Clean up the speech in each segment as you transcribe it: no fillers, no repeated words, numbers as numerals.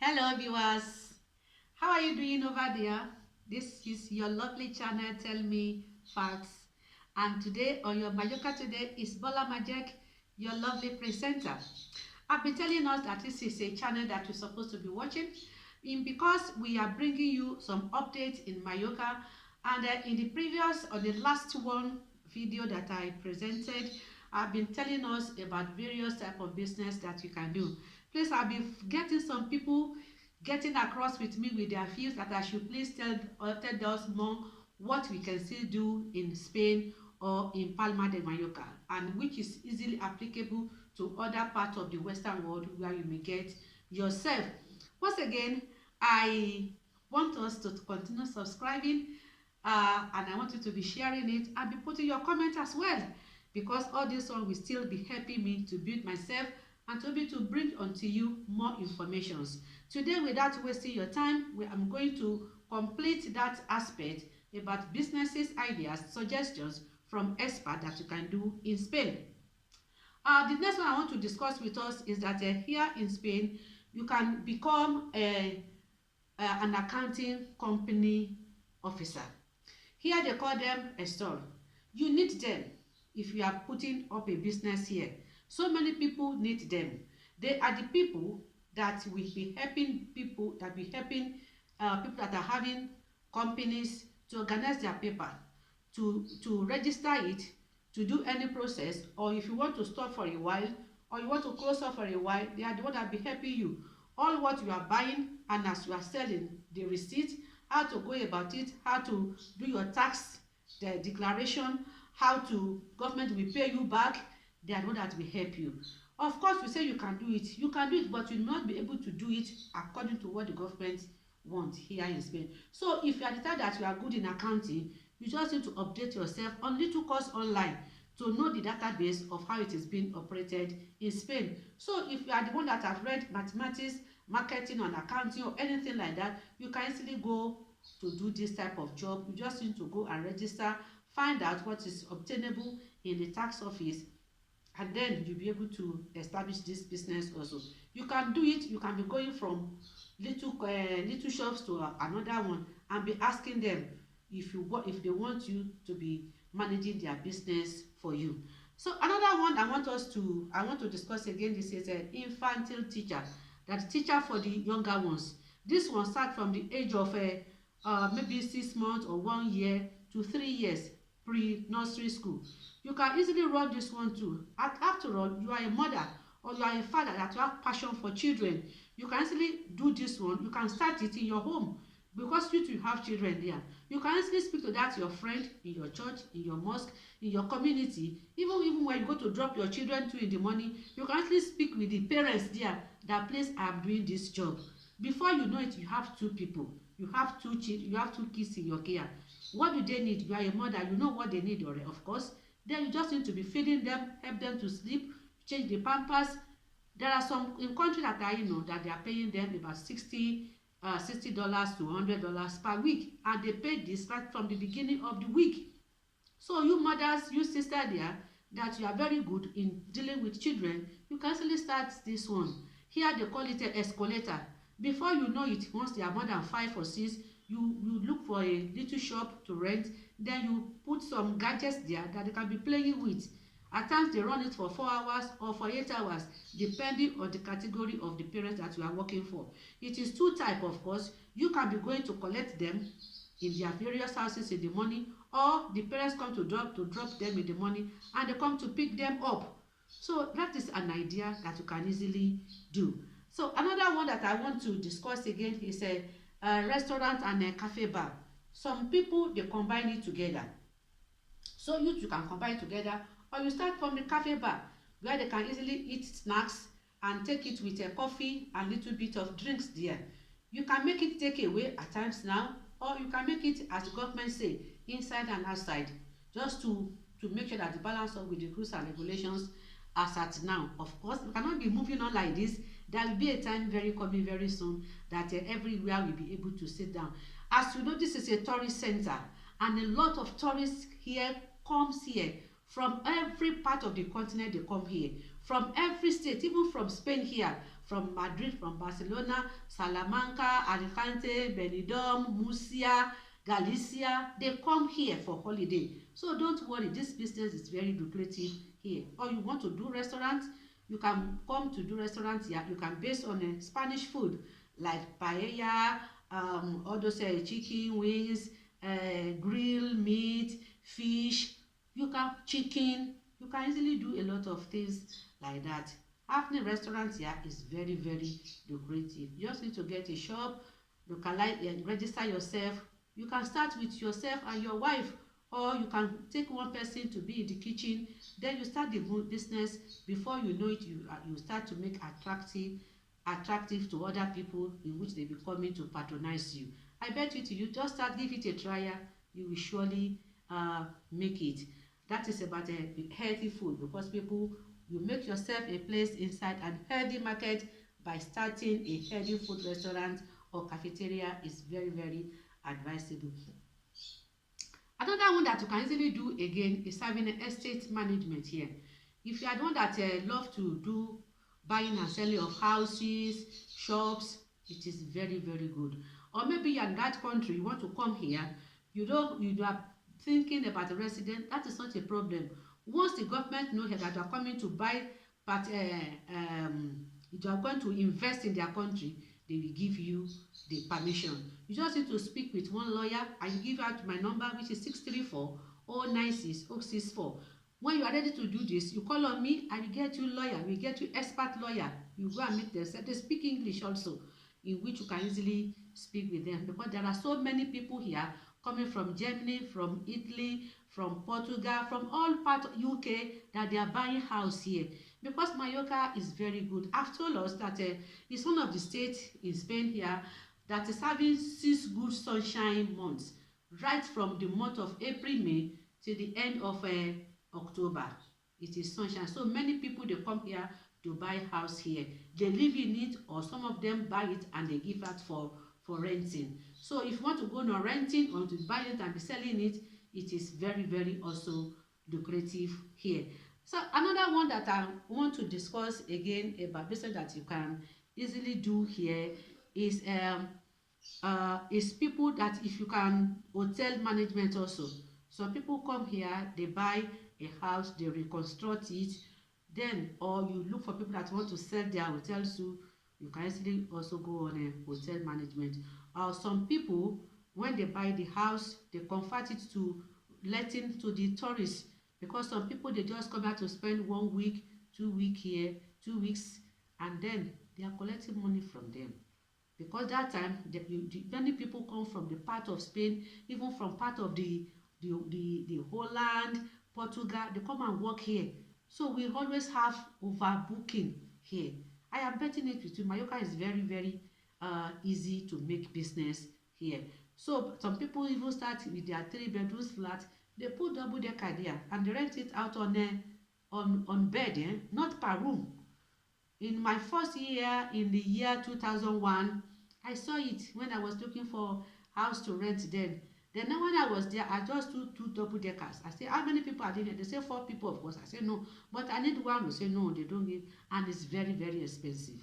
Hello viewers, how are you doing over there? This is your lovely channel Tell Me Facts, and today on your Mayoka today is Bola Majek, your lovely presenter. I've been telling us that this is a channel that you're supposed to be watching because we are bringing you some updates in Mayoka, and in the previous or the last one video that I presented, I've been telling us about various type of business that you can do. Please, I've been getting some people getting across with me with their views that I should please tell us more what we can still do in Spain or in Palma de Mallorca, and which is easily applicable to other parts of the Western world where you may get yourself. Once again, I want us to continue subscribing, and I want you to be sharing it and be putting your comment as well, because all this one will still be helping me to build myself and to be able to bring unto you more informations. Today, without wasting your time, I'm going to complete that aspect about businesses, ideas, suggestions from experts that you can do in Spain. The next one I want to discuss with us is that here in Spain, you can become an accounting company officer. Here they call them a store. You need them if you are putting up a business here. So many people need them. They are the people that will be helping people people that are having companies to organize their paper, to register it, to do any process, or if you want to stop for a while or you want to close up for a while, they are the one that will be helping you. All what you are buying and as you are selling, the receipt, how to go about it, how to do your tax, the declaration, how to government will pay you back, they are the one that will help you. Of course, we say you can do it, but you will not be able to do it according to what the government want here in Spain. So if you are the type that you are good in accounting, you just need to update yourself on little course online to know the database of how it is being operated in Spain. So if you are the one that have read mathematics, marketing and accounting or anything like that, you can easily go to do this type of job. You just need to go and register, find out what is obtainable in the tax office, and then you'll be able to establish this business also. You can do it. You can be going from little shops to another one and be asking them if they want you to be managing their business for you. So another one I want to discuss again, this is an infantile teacher, that teacher for the younger ones. This one start from the age of maybe 6 months or 1 year to 3 years, pre-nursery school. You can easily run this one too. After all, you are a mother or you are a father that you have passion for children. You can easily do this one. You can start it in your home because you too have children there. You can easily speak to that your friend in your church, in your mosque, in your community. Even when you go to drop your children too in the morning, you can actually speak with the parents there that please I am doing this job. Before you know it, you have two people. You have two kids in your care. What do they need? You are a mother, you know what they need already, of course. Then you just need to be feeding them, help them to sleep, change the pampers. There are some in country that that they are paying them about $60 to $100 per week, and they pay this right from the beginning of the week. So you mothers, you sister there, that you are very good in dealing with children, you can easily start this one. Here they call it a escalator. Before you know it, once they are more than 5 or 6, you look for a little shop to rent, then you put some gadgets there that they can be playing with. At times they run it for 4 hours or for 8 hours, depending on the category of the parents that you are working for. It is two type, of course. You can be going to collect them in their various houses in the morning, or the parents come to drop them in the morning and they come to pick them up. So that is an idea that you can easily do. So another one that I want to discuss again is a restaurant and a cafe bar. Some people, they combine it together. So you two can combine together, or you start from the cafe bar where they can easily eat snacks and take it with a coffee and little bit of drinks there. You can make it take away at times now, or you can make it, as the government say, inside and outside, just to make sure that the balance up with the rules and regulations as at now. Of course, we cannot be moving on like this. There will be a time very coming very soon that everywhere will be able to sit down. As you know, this is a tourist center, and a lot of tourists here comes here from every part of the continent. They come here from every state, even from Spain here, from Madrid, from Barcelona, Salamanca, Alicante, Benidorm, Murcia, Galicia. They come here for holiday. So don't worry, this business is very lucrative here. Or you want to do restaurants, you can come to do restaurants here. You can base on Spanish food like paella, all those chicken wings, grill meat, fish. You can chicken. You can easily do a lot of things like that. Having restaurants here is very, very lucrative. You just need to get a shop. You can register yourself. You can start with yourself and your wife, or you can take one person to be in the kitchen. Then you start the business. Before you know it, you start to make attractive to other people, in which they be coming to patronize you. I bet you just start, give it a trial. You will surely make it. That is about healthy food, because people, you make yourself a place inside an healthy market by starting a healthy food restaurant or cafeteria is very, very advisable. Another one that you can easily do again is having an estate management here. If you are the one that love to do buying and selling of houses, shops, it is very, very good. Or maybe you are in that country, you want to come here, you are thinking about a resident, that is not a problem. Once the government know that you are coming to buy, but you are going to invest in their country, they will give you the permission. You just need to speak with one lawyer. I give out my number, which is 634-096-064. When you are ready to do this, you call on me. I will get you lawyer. We get you expert lawyer. You go and meet them. They speak English also, in which you can easily speak with them, because there are so many people here coming from Germany, from Italy, from Portugal, from all parts of UK, that they are buying house here. Because Mallorca is very good. I've told us that it's one of the states in Spain here that is having 6 good sunshine months, right from the month of April, May till the end of October. It is sunshine. So many people, they come here to buy house here. They live in it, or some of them buy it and they give out for renting. So if you want to go on renting or to buy it and be selling it, it is very, very also lucrative here. So another one that I want to discuss again about business that you can easily do here is people that, if you can, hotel management also. Some people come here, they buy a house, they reconstruct it, then, or you look for people that want to sell their hotels too. You can easily also go on a hotel management. Some people, when they buy the house, they convert it to letting to the tourists, because some people, they just come out to spend 1 week, 2 weeks here, 2 weeks, and then they are collecting money from them. Because that time, many people come from the part of Spain, even from part of the Holland, Portugal, they come and work here. So we always have overbooking here. I am betting it with you. Mallorca is very, very easy to make business here. So some people even start with their 3-bedroom flat. They put double decker there and they rent it out on bed, not per room. In my first year, in the year 2001, I saw it when I was looking for house to rent then. Then when I was there, I just do 2 double deckers. I say, how many people are there? They say 4 people, of course. I say, no, but I need one. They say, no, they don't give. And it's very, very expensive.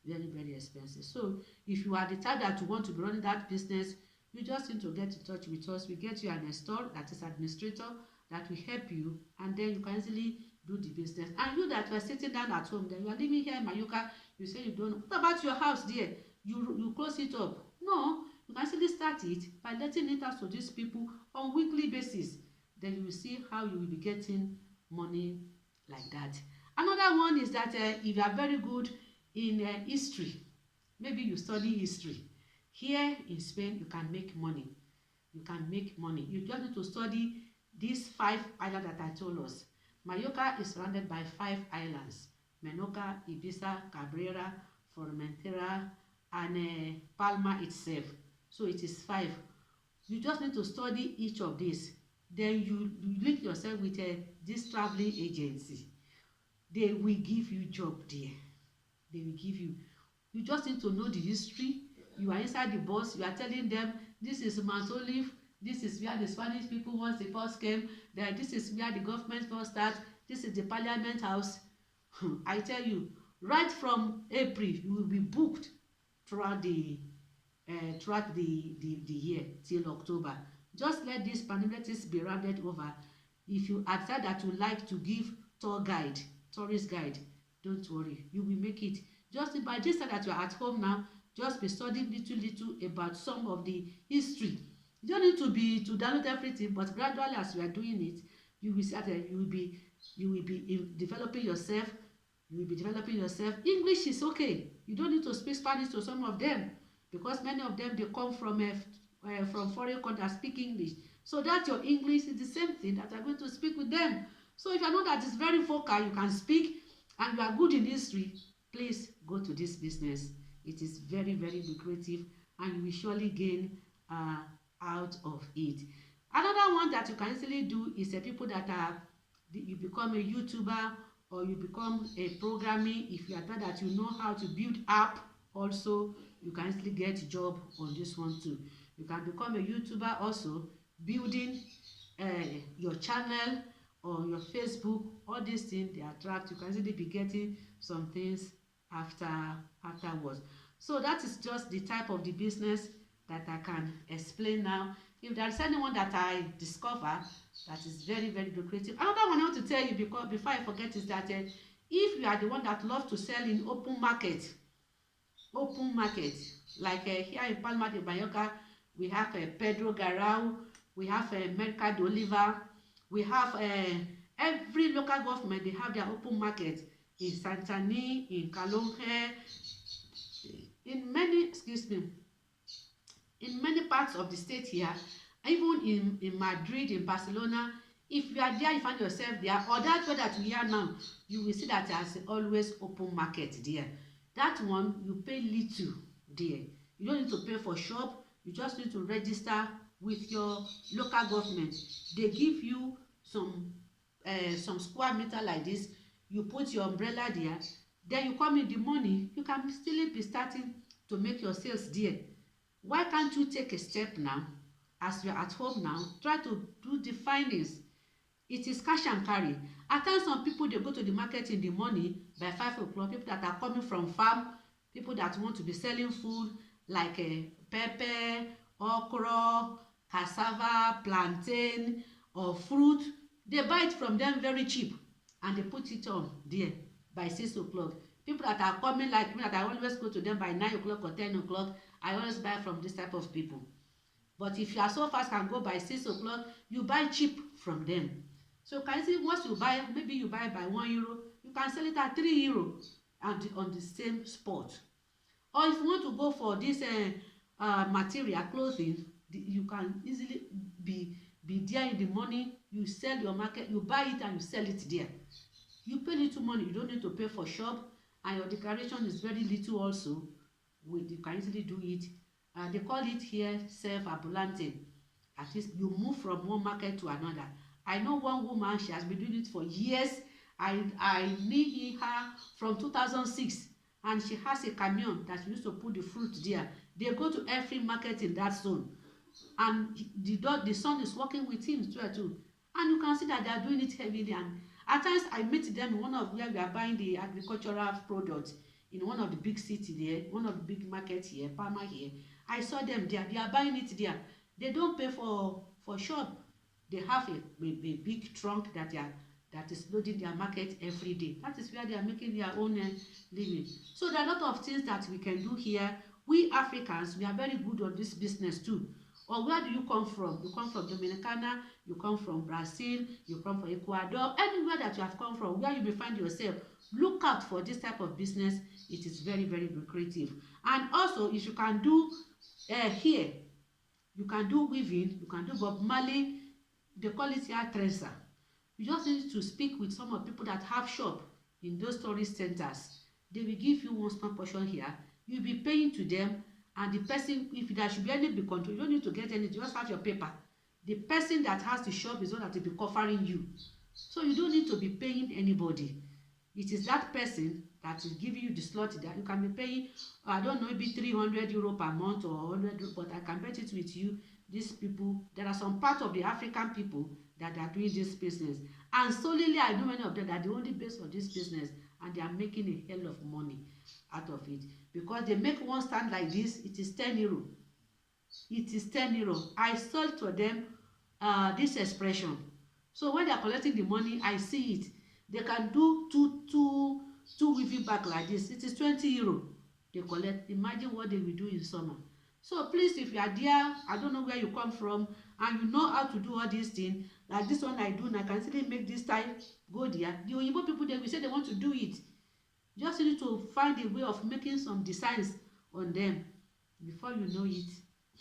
Very, very expensive. So if you are the type that you want to be running that business, you just need to get in touch with us. We get you an install, that is administrator, that will help you, and then you can easily do the business. And you that were sitting down at home, then you are living here in Mallorca, you say you don't know. What about your house there? You close it up. No, you can actually start it by letting it out to these people on weekly basis. Then you will see how you will be getting money like that. Another one is that if you are very good in history, maybe you study history. Here in Spain, you can make money. You can make money. You just need to study these 5 islands that I told us. Mallorca is surrounded by 5 islands: Menorca, Ibiza, Cabrera, Formentera, and Palma itself. So it is 5. You just need to study each of these. Then you link yourself with this traveling agency. They will give you job there. They will give you. You just need to know the history. You are inside the bus. You are telling them, this is Mount Olive. This is where the Spanish people once they first came. This is where the government first started. This is the Parliament House. I tell you, Right from April, you will be booked throughout the year till October. Just let this pandemic be rounded over. If you decide that you like to give tourist guide, don't worry, you will make it. Just by this time that you are at home now, just be studying little about some of the history. You don't need to download everything, but gradually as you are doing it, you will start, you will be developing yourself. You will be developing yourself. English is okay. You don't need to speak Spanish to some of them, because many of them, they come from foreign countries that speak English. So that your English is the same thing that are going to speak with them. So if you know that it's very vocal, you can speak, and you are good in history, please go to this business. It is very, very lucrative, and you will surely gain uh, out of it. Another one that you can easily do is people that are, you become a YouTuber, or you become a programming. If you are that you know how to build app also, you can easily get job on this one too. You can become a YouTuber also, building uh, your channel or your Facebook. All these things, they attract. You can easily be getting some things afterwards. So that is just the type of the business that I can explain now. If there is anyone that I discover that is very, very lucrative. Another one I want to tell you, because before I forget, is that if you are the one that love to sell in open market, like here in Palma de Mallorca, we have Pedro Garau, we have Mercado Oliva, we have every local government, they have their open market in Santani, in Calonge, in many, excuse me, in many parts of the state here, even in Madrid, in Barcelona. If you are there, you find yourself there, or that way that we are now, you will see that there's always open market there. That one, you pay little there. You don't need to pay for shop. You just need to register with your local government. They give you some square meter like this. You put your umbrella there. Then you come in the morning, you can still be starting to make your sales there. Why can't you take a step now? As you are at home now, try to do the findings. It is cash and carry. At times, some people, they go to the market in the morning by 5 o'clock. People that are coming from farm, people that want to be selling food like pepper, okra, cassava, plantain, or fruit. They buy it from them very cheap, and they put it on there by 6 o'clock. People that are coming like me, that I always go to them by 9 o'clock or 10 o'clock, I always buy from this type of people. But if you are so fast, can go by 6 o'clock, you buy cheap from them. So you can see, once you buy, maybe you buy by €1, you can sell it at €3 and on the same spot. Or if you want to go for this material clothing, you can easily be there in the morning. You sell your market, you buy it and you sell it there. You pay little money, you don't need to pay for shop, and your declaration is very little also. You can easily do it. They call it here self-ambulante. At least you move from one market to another. I know one woman, she has been doing it for years. I knew her from 2006, and she has a camion that she used to put the fruit there. They go to every market in that zone, and the son is working with him too. And you can see that they are doing it heavily. And at times I meet them in one of where we are buying the agricultural products, in one of the big city there, one of the big markets here, Palma here. I saw them there. They are buying it there. They don't pay for shop. They have a big trunk that is loading their market every day. That is where they are making their own living. So there are a lot of things that we can do here. We Africans, we are very good on this business too. Or where do you come from? You come from Dominicana, you come from Brazil, you come from Ecuador, anywhere that you have come from, where you may find yourself, look out for this type of business. It is very, very lucrative. And also, if you can do here, you can do weaving, you can do Bob Marley, they call it here trencher. You just need to speak with some of the people that have shop in those tourist centers. They will give you one small portion here. You'll be paying to them, and the person, if there should be any big control, you don't need to get anything, just have your paper. The person that has the shop is one that will be covering you. So you don't need to be paying anybody. It is that person that is giving you the slot that you can be paying, I don't know, maybe €300 per month or €100, but I can bet it with you, these people, there are some part of the African people that are doing this business. And solely, I know many of them that the only base for this business, and they are making a hell of money out of it, because they make one stand like this, it is 10 euro. It is 10 euro. I sold to them this expression. So when they are collecting the money, I see it. They can do two weaving back like this. It is 20 euro they collect. Imagine what they will do in summer. So please, if you are there, I don't know where you come from, and you know how to do all these things, like this one I do, and I can still make this time go there. The Oyibo people, they will say they want to do it. You just need to find a way of making some designs on them. Before you know it,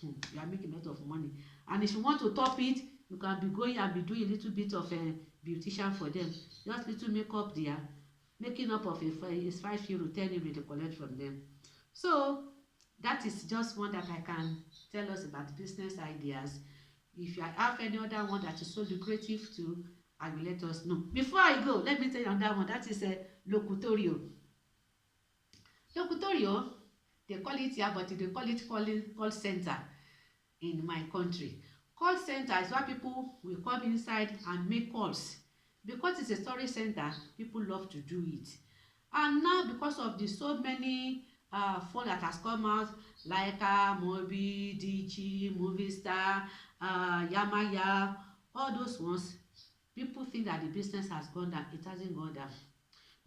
you are making a lot of money. And if you want to top it, you can be going and be doing a little bit of a beautician for them. Just little makeup there, making up of is 5 euro, 10 euro they collect from them. So that is just one that I can tell us about business ideas. If you have any other one that is so lucrative too, I will let us know. Before I go, let me tell you another one. That is a locutorio. Locutorio, they call it here, but they call it call center in my country. Call center is where people will come inside and make calls. Because it's a storage center, people love to do it. And now, because of the so many phone that has come out, like Mobi, Digi, Movistar, Yamaya, all those ones, people think that the business has gone down. It hasn't gone down,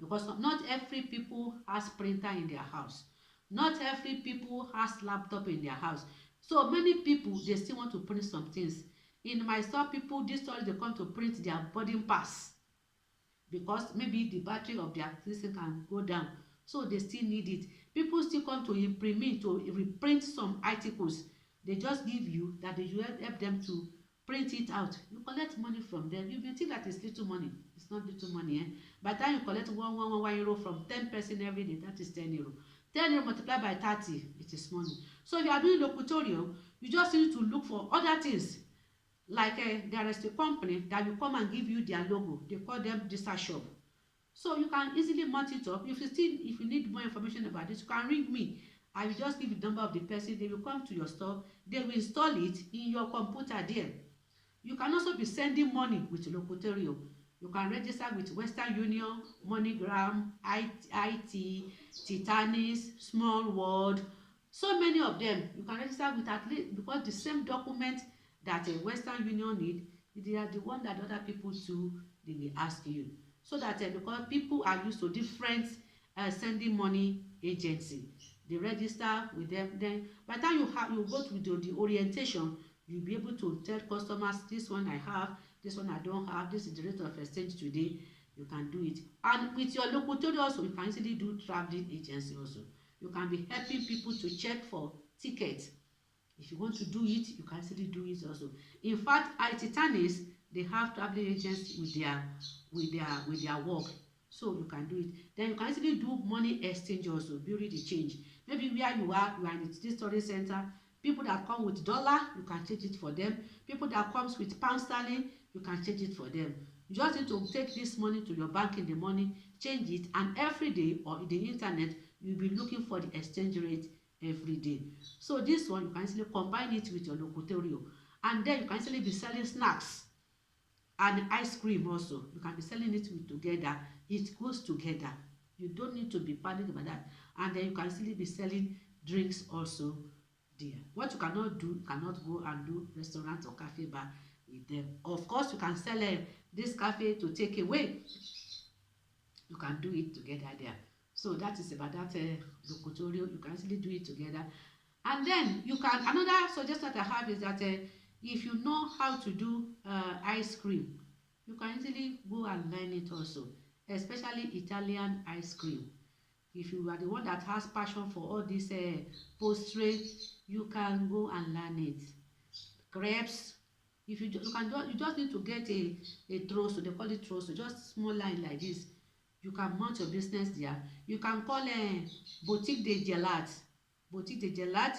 because not every people has printer in their house. Not every people has laptop in their house. So many people, they still want to print some things. In my store, people this store they come to print their boarding pass, because maybe the battery of their system can go down, so they still need it. People still come to imprint, to reprint some articles. They just give you that they should help them to print it out. You collect money from them. You may think that it's little money. It's not little money. By the time you collect one euro from 10 person every day, that is 10 euro. 10 euro multiplied by 30, it is money. So if you are doing locutorial, you just need to look for other things. Like there is a company that will come and give you their logo. They call them Disa Shop. So you can easily mount it up. If you need more information about this, you can ring me. I will just give you the number of the person. They will come to your store. They will install it in your computer there. You can also be sending money with Locutorio. You can register with Western Union, MoneyGram, IT, Titanis, Small World. So many of them. You can register with at least, because the same document that a Western Union need, they are the one that other people too, they will ask you. So that because people are used to different sending money agency, they register with them. Then by the time you go to the orientation, you'll be able to tell customers, this one I have, this one I don't have, this is the rate of exchange today. You can do it. And with your locutory also, you can easily do traveling agency also. You can be helping people to check for tickets. If you want to do it, you can easily do it also. In fact, Titanis, they have traveling agents with their work. So you can do it. Then you can easily do money exchange also, bury the change. Maybe where you are in this storage center. People that come with dollar, you can change it for them. People that comes with pound sterling, you can change it for them. You just need to take this money to your bank in the morning, change it, and every day or in the internet, you'll be looking for the exchange rate every day. So this one, you can easily combine it with your locutorio. And then you can easily be selling snacks and ice cream also. You can be selling it together. It goes together. You don't need to be panicked about that. And then you can still be selling drinks also there. What you cannot do, you cannot go and do restaurant or cafe bar with them. Of course, you can sell this cafe to take away. You can do it together there. So that is about that locutorio. You can easily do it together. And then you can, another suggestion that I have is that if you know how to do ice cream, you can easily go and learn it also, especially Italian ice cream. If you are the one that has passion for all this pastry, you can go and learn it. Crepes, if you just need to get a trousseau, they call it trousseau, just small line like this. You can mount your business there. You can call Boutique de Gelat. Boutique de Gelat,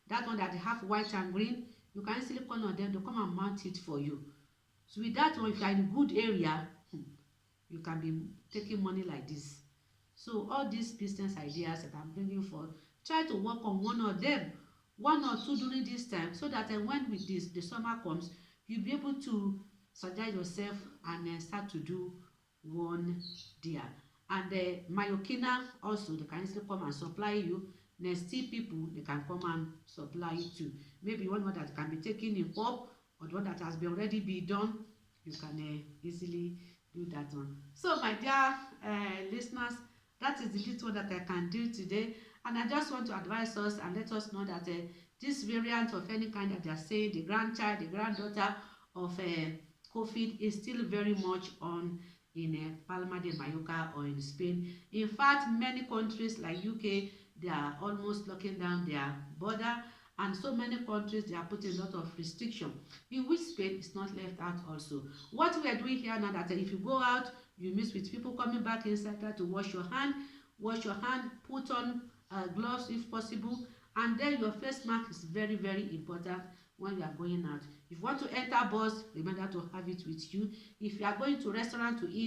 that one that they have white and green. You can easily call on them to come and mount it for you. So with that one, if you are in a good area, you can be taking money like this. So all these business ideas that I'm bringing forth, try to work on one of them, one or two during this time, so that when with this the summer comes, you'll be able to strategize yourself and start to do one there. And the myokina also, they can easily come and supply you. Nesty people, they can come and supply you too. Maybe one that can be taken in pop, or the one that has been already been done, you can easily do that one. So my dear listeners, that is the little that I can do today. And I just want to advise us and let us know that this variant of any kind that they are saying, the grandchild, the granddaughter of COVID is still very much on in Palma de Mallorca or in Spain. In fact, many countries like UK, they are almost locking down their border, and so many countries they are putting a lot of restriction, in which Spain is not left out also. What we are doing here now, that if you go out, you meet with people coming back inside, try to wash your hand, put on gloves if possible, and then your face mask is very very important when you are going out. If you want to enter bus, remember to have it with you. If you are going to restaurant to eat,